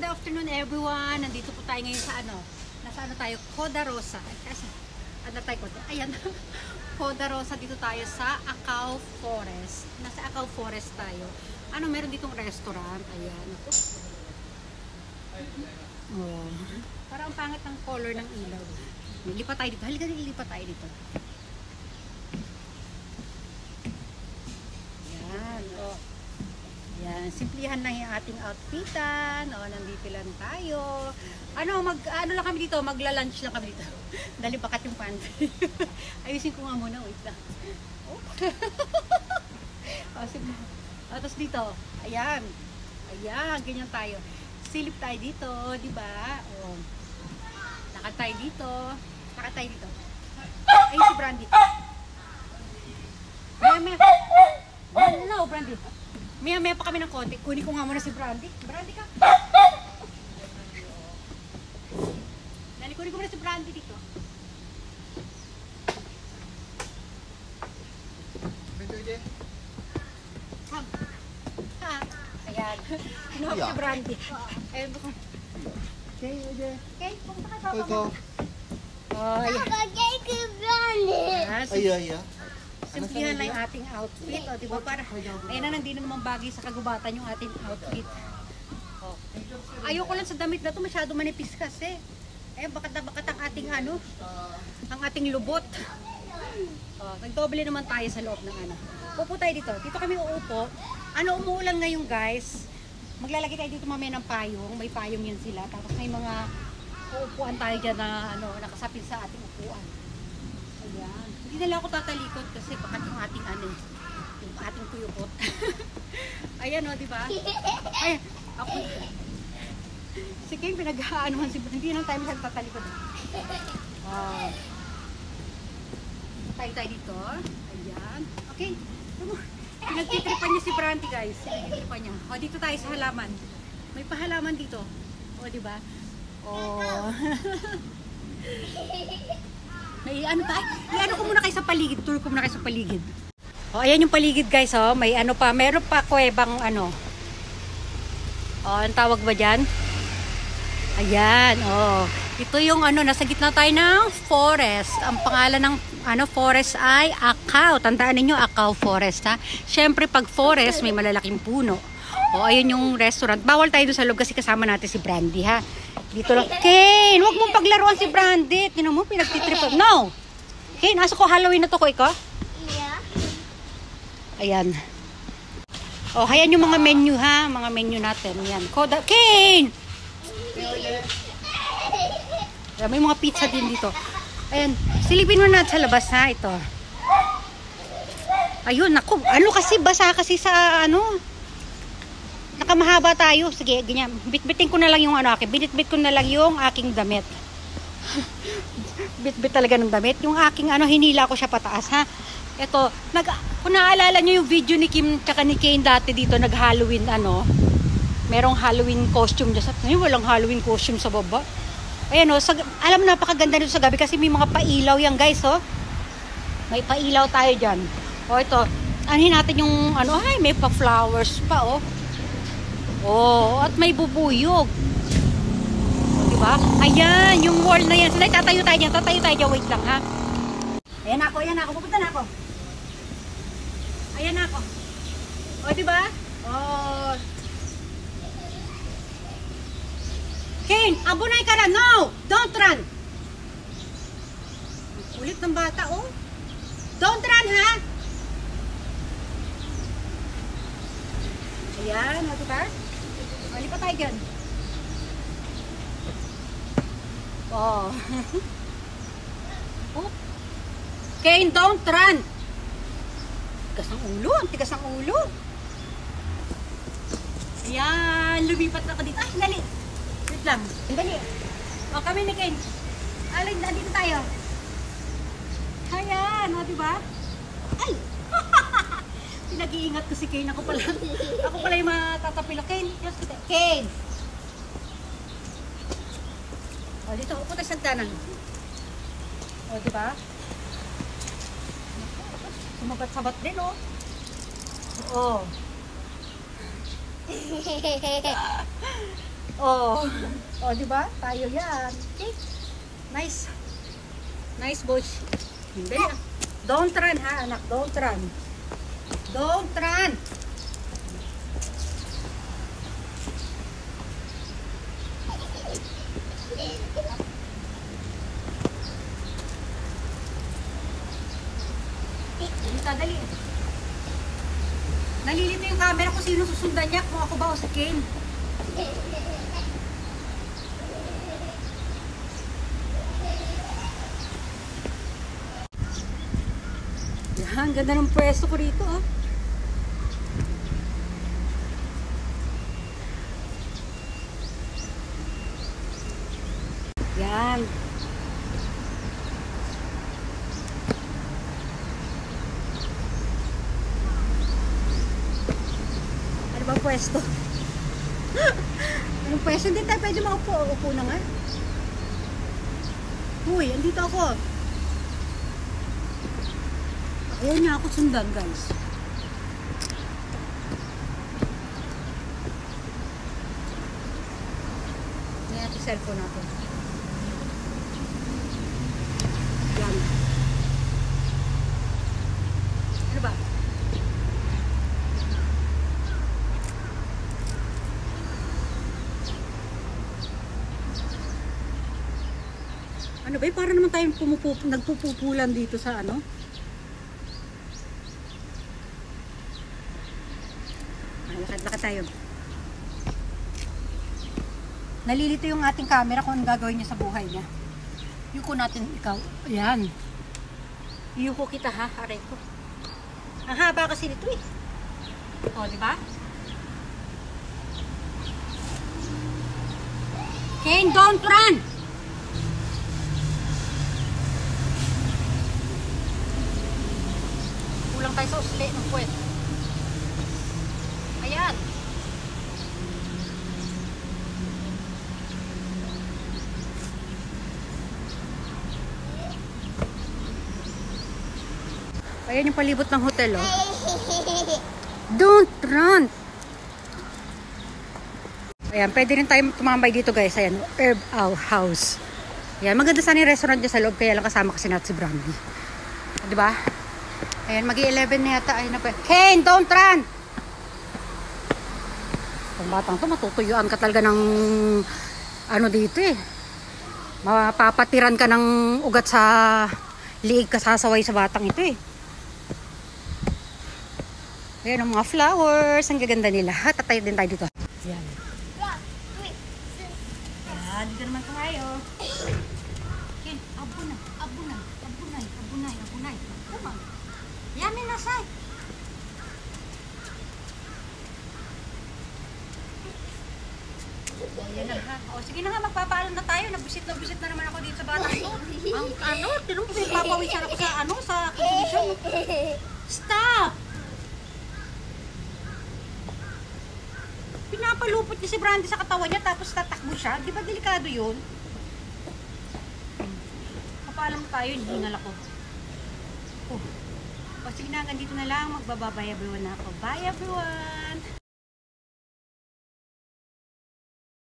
afternoon everyone. Nandito po tayo ngayon sa nasa tayo, Coda Rosa. Kasi, tayo, ayan. Coda Rosa, dito tayo sa Acao Forest. Nasa Acao Forest tayo. Meron ditong restaurant. Ayan. Oh. Parang pangit ng color ng ilaw. Lipat tayo dito. Halika, ilipat tayo dito. Ayan. Oh. Yan, simplihan lang yung ating outfitan. Nandito lang tayo. Ano lang kami dito, magla-lunch lang kami dito. Dali bakat yung pantry. Ayusin ko nga muna, wait lang. Oh. Sige. Tapos dito, ayan. Ayan, ganyan tayo. Silip tayo dito, di ba? Oh. Lakad tayo dito. Lakad tayo dito. Ayun si Brandy. No, Brandy. Maya pa kami ng konti. Kunin ko nga muna si Brandy. Brandy ka. Kunin ko muna si Brandy dito. Ayan. Kinuha ko si Brandy. Ayan ko. Okay, pumunta ka pa. Ito. Ayan. Simplihan lang yung ating outfit, diba? Para, ayun na, nandito naman bagay sa kagubatan yung ating outfit. Oh. Ayoko lang sa damit na to, masyado manipis kasi. Bakat na bakat ang ating ang ating lubot. Oh, nagdoble naman tayo sa loob ng Upo tayo dito. Dito kami uupo. Umuulan ngayon, guys. Maglalagay tayo dito mamaya ng payong. May payong yan sila. Tapos may mga uupuan tayo dyan na nakasapin sa ating upuan. Ayan. Hindi na lang ako tatalikod kasi bakat yung ating yung ating kuyukot. Ayan di ba? Ayan, ako. Si King pinag-aanuhan si hindi nang tayo masyadong tatalikod. Tayo dito. Ayan. Okay. Pinagtitripan niya si Brandy, guys. Pinagtitripan niya. Dito tayo sa halaman. May pahalaman dito. Di ba? May tayo? Ko muna kayo sa paligid. Tour ko muna kayo sa paligid. Ayan yung paligid, guys. May pa. Meron pa kuwebang ang tawag ba dyan? Ayan. Ito yung nasa gitna tayo ng forest. Ang pangalan ng forest ay Acao. Tandaan niyo Acao Forest, ha. Syempre pag forest may malalaking puno. Ayun yung restaurant. Bawal tayo doon sa loob kasi kasama natin si Brandy, ha. Dito lang. Kane, wag mong paglaruan si Brandy. Tingnan mo, pinagtitripan. No! Kane, asa ko Halloween na to ko, ikaw? Yeah. Ayan. Ayan yung mga menu, ha. Mga menu natin. Yan. Kane! May mga pizza din dito. Ayan. Silipin mo na sa labas, ha. Ito. Ayun, naku. Kasi basa kasi sa nakamahaba tayo. Sige, ganyan. Bitbitin ko na lang yung Binitbit ko na lang yung aking damit. Bitbit talaga ng damit. Yung aking hinila ko siya pataas, ha. Ito, kung naaalala nyo yung video ni Kim tsaka ni Kane dati dito, nag-Halloween, merong Halloween costume dyan. Ngayon, walang Halloween costume sa baba. Ayan, alam mo, napakaganda nito sa gabi kasi may mga pailaw yan, guys, May pailaw tayo dyan. Ito, anuhin natin yung, may pa-flowers pa, at may bubuyog. Diba? Ayan, yung wall na yan. So, tatayo tayo dyan. Wait lang, ha? Ayan ako. Pupunta na ako. Ayan ako. Diba? Kane, abunay ka na. No! Don't run! Ulit ng bata, Don't run, ha? Ayan, diba? Lipat tayo dyan. Kane, don't run! Tigas ng ulo. Ayan, lumipat na ka dito. Ay, dali. Wait lang. Dali. Kami ni Kane. Dito tayo. Ayan, diba? Ay! Pinag-iingat ko si Kane. Ako pala yung matatapilo. Kane, Kane! Dito, upo tayo sa hagdanan. Diba? Sumabat-sabat din, Oh. Oh, di ba? Tayo yan. Okay. Nice. Nice bush. Hindi. Don't run ha, anak. Don't run. Don't run. Dali. Nalilito yung camera kung sino susundan niya, kung ako ba o si Kane. Yan, ganda ng pwesto ko rito, oh. Yan. Ano bang pwesto? Anong pwesto? Hindi tayo pwede maupo. Upo na nga. Uy, andito ako. Ayaw niya ako sundan, guys. Ngayon natin cellphone natin. Yan. Ano ba? Ano ba? Para naman tayong nagpupupulan dito sa ano? Lakad-lakad tayo. Nalilito yung ating camera kung anong gagawin niya sa buhay niya. Yuko natin ikaw. Ayan. Yuko kita ha, aray ko. Ang haba kasi nito eh. O, di ba? Kane, don't run! Kulang tayo sa usli ng puwet. Ayan. Ayan yung palibot ng hotel, oh. Don't run! Ayan, pwede rin tayo tumambay dito, guys. Ayan, Herb House. Ayan, maganda sana yung restaurant dyan sa loob, kaya lang kasama kasi natin si Brandy. Diba? Ayan, magi-11 na yata. Ayun na pa. Kane, don't run! Itong batang to, matutuyuan ka talaga ng ano dito eh. Mapapatiran ka ng ugat sa liig, kasasaway sa batang ito eh. Ayan ang mga flowers. Ang gaganda nila. Tatay din tayo dito. Ayan. Ayan, dito naman tayo. Ken, abunay. Come on. Yan na nasay. Ayan na ha. O sige na nga, magpapaalam na tayo. Nagbisit na naman ako dito sa batang ito. Ang ano, tinong papawisan ako sa ano, sa condition. Stop! Pinapalupot niya si Brandy sa katawan niya tapos tatakbo siya. Di ba delikado yun? Papaalam tayo, hingal ako. Oh. O sige na, hanggang dito na lang. Magbababay everyone na ako. Bye everyone!